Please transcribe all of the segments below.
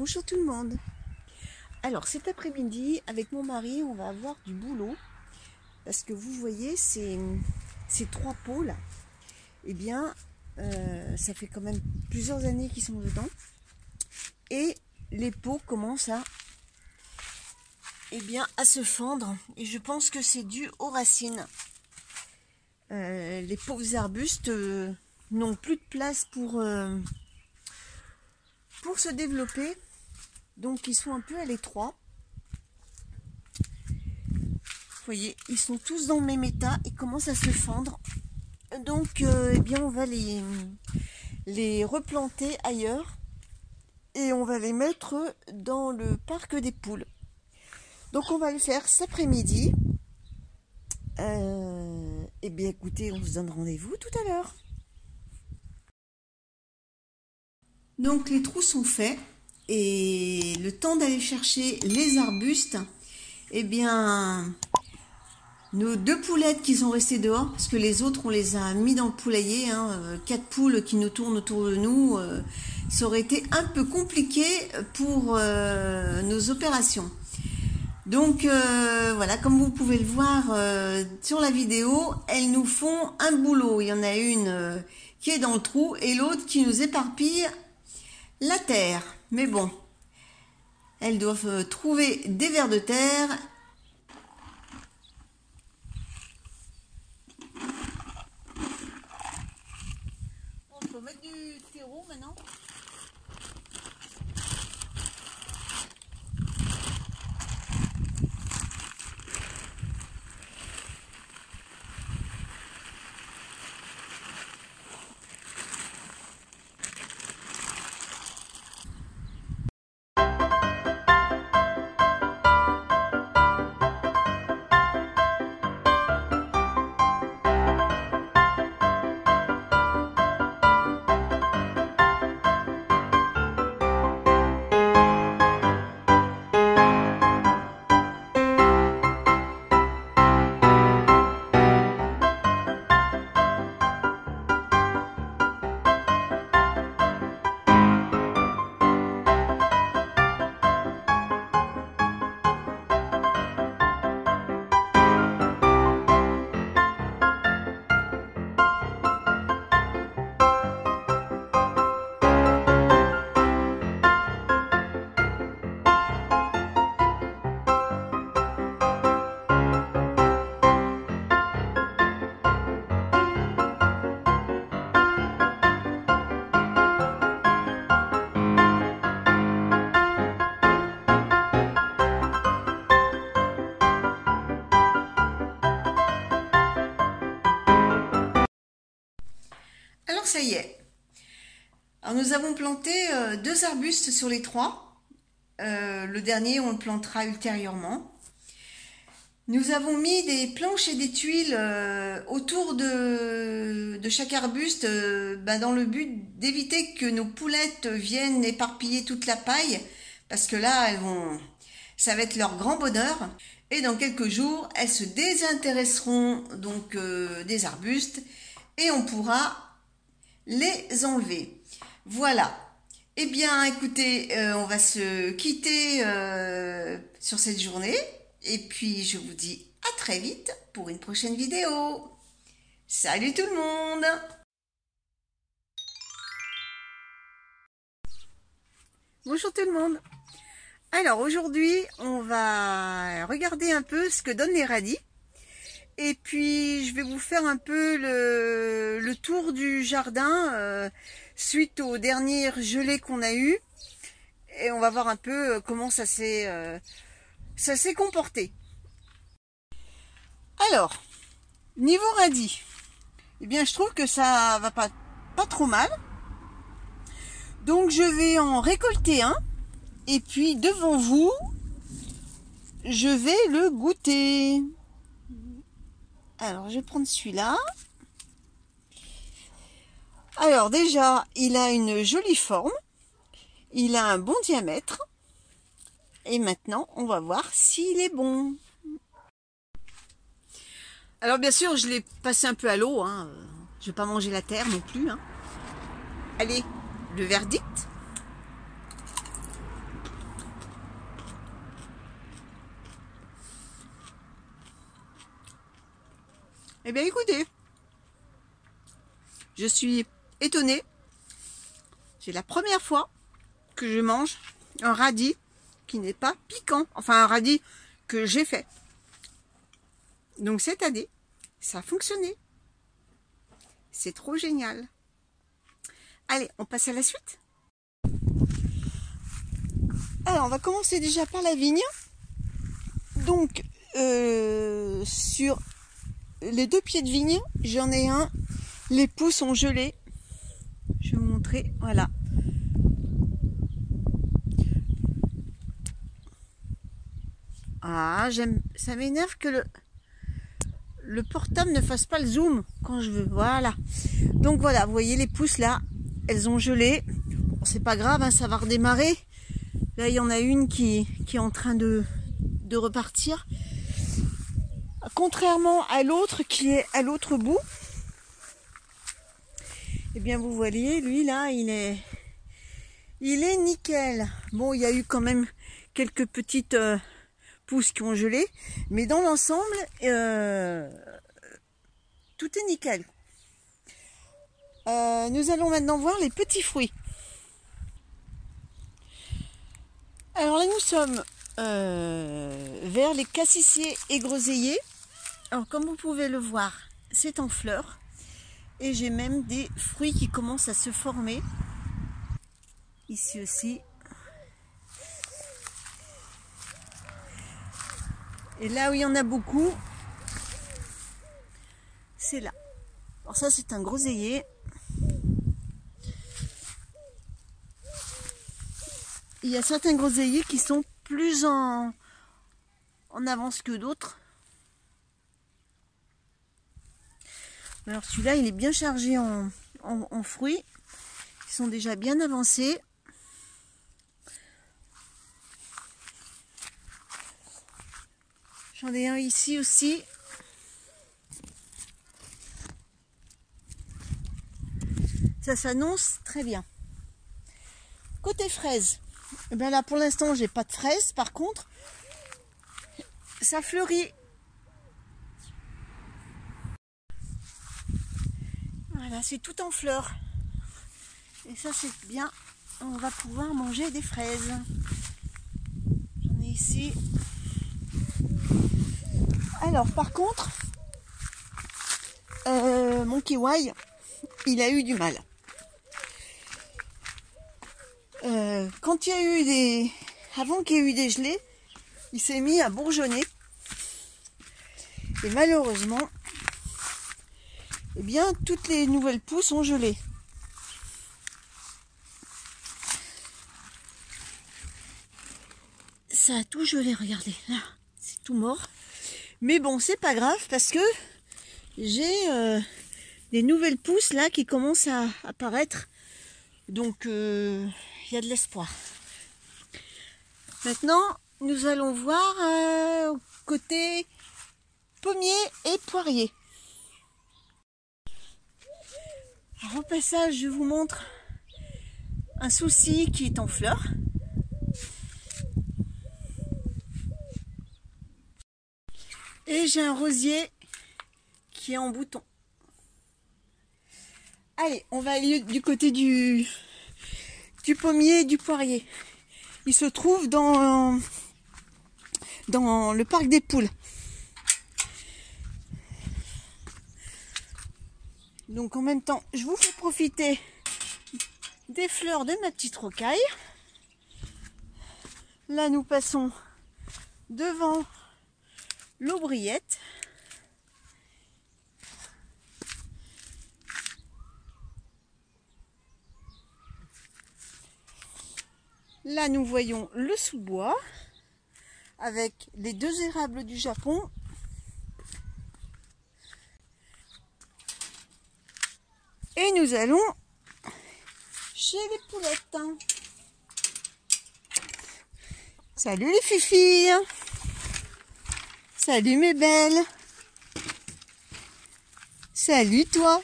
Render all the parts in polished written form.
Bonjour tout le monde. Alors cet après-midi avec mon mari on va avoir du boulot parce que vous voyez ces trois pots là, eh bien ça fait quand même plusieurs années qu'ils sont dedans et les pots commencent à se fendre et je pense que c'est dû aux racines. Les pauvres arbustes n'ont plus de place pour se développer, donc ils sont un peu à l'étroit. Vous voyez, ils sont tous dans le même état, ils commencent à se fendre, donc eh bien on va les replanter ailleurs et on va les mettre dans le parc des poules. Donc on va le faire cet après-midi. Eh bien écoutez, on se donne rendez-vous tout à l'heure. Donc les trous sont faits et le temps d'aller chercher les arbustes, eh bien nos deux poulettes qui sont restées dehors, parce que les autres on les a mis dans le poulailler, 4 poules qui nous tournent autour de nous, ça aurait été un peu compliqué pour nos opérations. Donc voilà, comme vous pouvez le voir sur la vidéo, elles nous font un boulot. Il y en a une qui est dans le trou et l'autre qui nous éparpille la terre. Mais bon, elles doivent trouver des vers de terre. On peut mettre du terreau maintenant. Alors ça y est. Alors nous avons planté 2 arbustes sur les 3. Le dernier on le plantera ultérieurement. Nous avons mis des planches et des tuiles autour de chaque arbuste dans le but d'éviter que nos poulettes viennent éparpiller toute la paille, parce que là ça va être leur grand bonheur. Et dans quelques jours elles se désintéresseront donc des arbustes et on pourra les enlever. Voilà. Eh bien, écoutez, on va se quitter sur cette journée. Et puis, je vous dis à très vite pour une prochaine vidéo. Salut tout le monde! Bonjour tout le monde! Alors, aujourd'hui, on va regarder un peu ce que donnent les radis. Et puis je vais vous faire un peu le tour du jardin suite aux dernières gelées qu'on a eues. Et on va voir un peu comment ça s'est comporté. Alors, niveau radis, eh bien je trouve que ça va pas trop mal. Donc je vais en récolter un. Et puis devant vous, je vais le goûter. Alors, je vais prendre celui-là. Alors, déjà, il a une jolie forme. Il a un bon diamètre. Et maintenant, on va voir s'il est bon. Alors, bien sûr, je l'ai passé un peu à l'eau. Je ne vais pas manger la terre non plus. Allez, le verdict. Eh bien écoutez, je suis étonnée. C'est la première fois que je mange un radis qui n'est pas piquant. Enfin un radis que j'ai fait. Donc cette année, ça a fonctionné. C'est trop génial. Allez, on passe à la suite. Alors on va commencer déjà par la vigne. Donc sur les 2 pieds de vigne, j'en ai un. Les pousses sont gelées. Je vais vous montrer. Voilà. Ah, ça m'énerve que le portable ne fasse pas le zoom quand je veux. Voilà. Donc voilà, vous voyez les pousses là, elles ont gelé. Bon, c'est pas grave, hein, ça va redémarrer. Là, il y en a une qui est en train de repartir. Contrairement à l'autre qui est à l'autre bout. Eh bien, vous voyez, lui là, il est nickel. Bon, il y a eu quand même quelques petites pousses qui ont gelé, mais dans l'ensemble, tout est nickel. Nous allons maintenant voir les petits fruits. Alors là, nous sommes vers les cassissiers et groseilliers. Alors, comme vous pouvez le voir, c'est en fleurs. Et j'ai même des fruits qui commencent à se former. Ici aussi. Et là où il y en a beaucoup, c'est là. Alors ça, c'est un groseillier. Il y a certains groseilliers qui sont plus en avance que d'autres. Alors celui-là, il est bien chargé en fruits. Ils sont déjà bien avancés. J'en ai un ici aussi. Ça s'annonce très bien. Côté fraises, eh bien là pour l'instant j'ai pas de fraises. Par contre, ça fleurit. Voilà, c'est tout en fleurs. Et ça c'est bien. On va pouvoir manger des fraises. J'en ai ici. Alors par contre, mon kiwi, il a eu du mal. Quand il y a eu avant qu'il y ait eu des gelées, il s'est mis à bourgeonner. Et malheureusement, eh bien, toutes les nouvelles pousses ont gelé. Ça a tout gelé, regardez. Là, c'est tout mort. Mais bon, c'est pas grave parce que j'ai des nouvelles pousses là qui commencent à apparaître. Donc, il y a de l'espoir. Maintenant, nous allons voir côté pommier et poirier. Alors, au passage, je vous montre un souci qui est en fleurs. Et j'ai un rosier qui est en bouton. Allez, on va aller du côté du pommier et du poirier. Il se trouve dans le parc des poules. Donc en même temps, je vous fais profiter des fleurs de ma petite rocaille. Là, nous passons devant l'aubriette. Là, nous voyons le sous-bois avec les 2 érables du Japon. Et nous allons chez les poulettes. Salut les filles. Salut mes belles. Salut toi.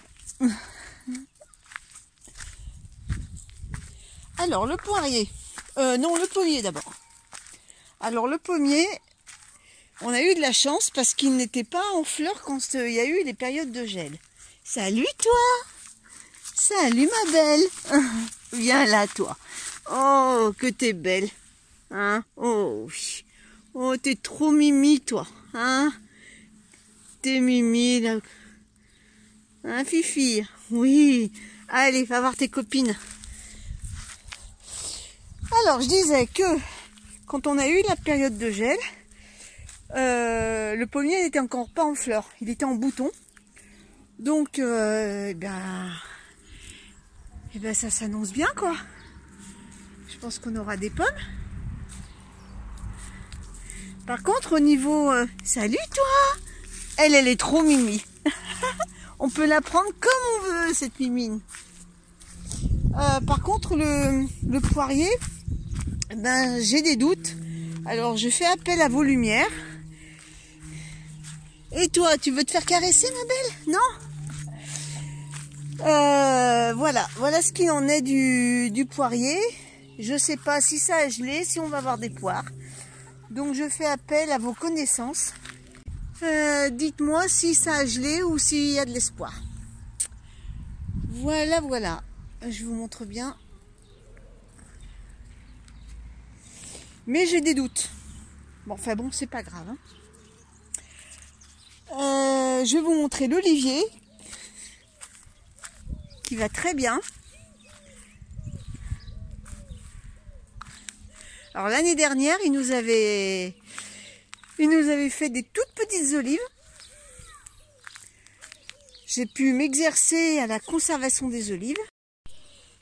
Alors le poirier. Non, le pommier d'abord. Alors le pommier, On a eu de la chance parce qu'il n'était pas en fleurs quand il y a eu les périodes de gel. Salut toi! Salut ma belle! Viens là toi! Oh, que t'es belle! Hein? Oh oui! Oh, t'es trop mimi toi! Hein? T'es mimi là! Hein, Fifi? Oui! Allez, va voir tes copines! Alors, je disais que quand on a eu la période de gel, le pommier n'était encore pas en fleurs, il était en bouton. Donc, eh ben, ça s'annonce bien, quoi. Je pense qu'on aura des pommes. Par contre, au niveau... salut, toi! Elle est trop mimi. On peut la prendre comme on veut, cette mimine. Par contre, le poirier, ben, j'ai des doutes. Alors, je fais appel à vos lumières. Et toi, tu veux te faire caresser, ma belle? Non? Voilà ce qu'il en est du poirier. Je sais pas si ça a gelé, si on va avoir des poires. Donc je fais appel à vos connaissances. Dites-moi si ça a gelé ou s'il y a de l'espoir. Voilà. Je vous montre bien. Mais j'ai des doutes. Bon, enfin bon, c'est pas grave. Hein. Je vais vous montrer l'olivier qui va très bien. Alors l'année dernière, il nous avait fait des toutes petites olives. J'ai pu m'exercer à la conservation des olives.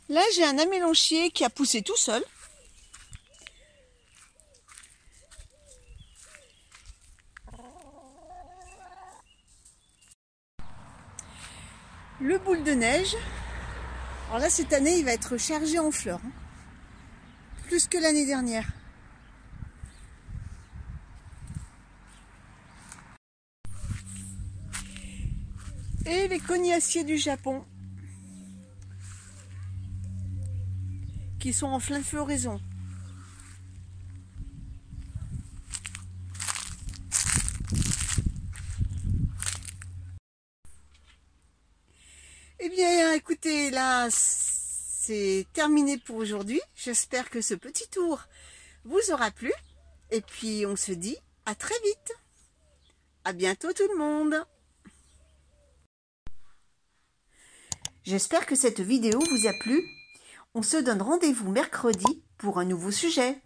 Là, j'ai un amélanchier qui a poussé tout seul. Le boule de neige. Alors là, cette année, il va être chargé en fleurs. Hein. Plus que l'année dernière. Et les cognaciers du Japon. Qui sont en pleine floraison. Eh bien, écoutez, là, c'est terminé pour aujourd'hui. J'espère que ce petit tour vous aura plu. Et puis, on se dit à très vite. À bientôt tout le monde. J'espère que cette vidéo vous a plu. On se donne rendez-vous mercredi pour un nouveau sujet.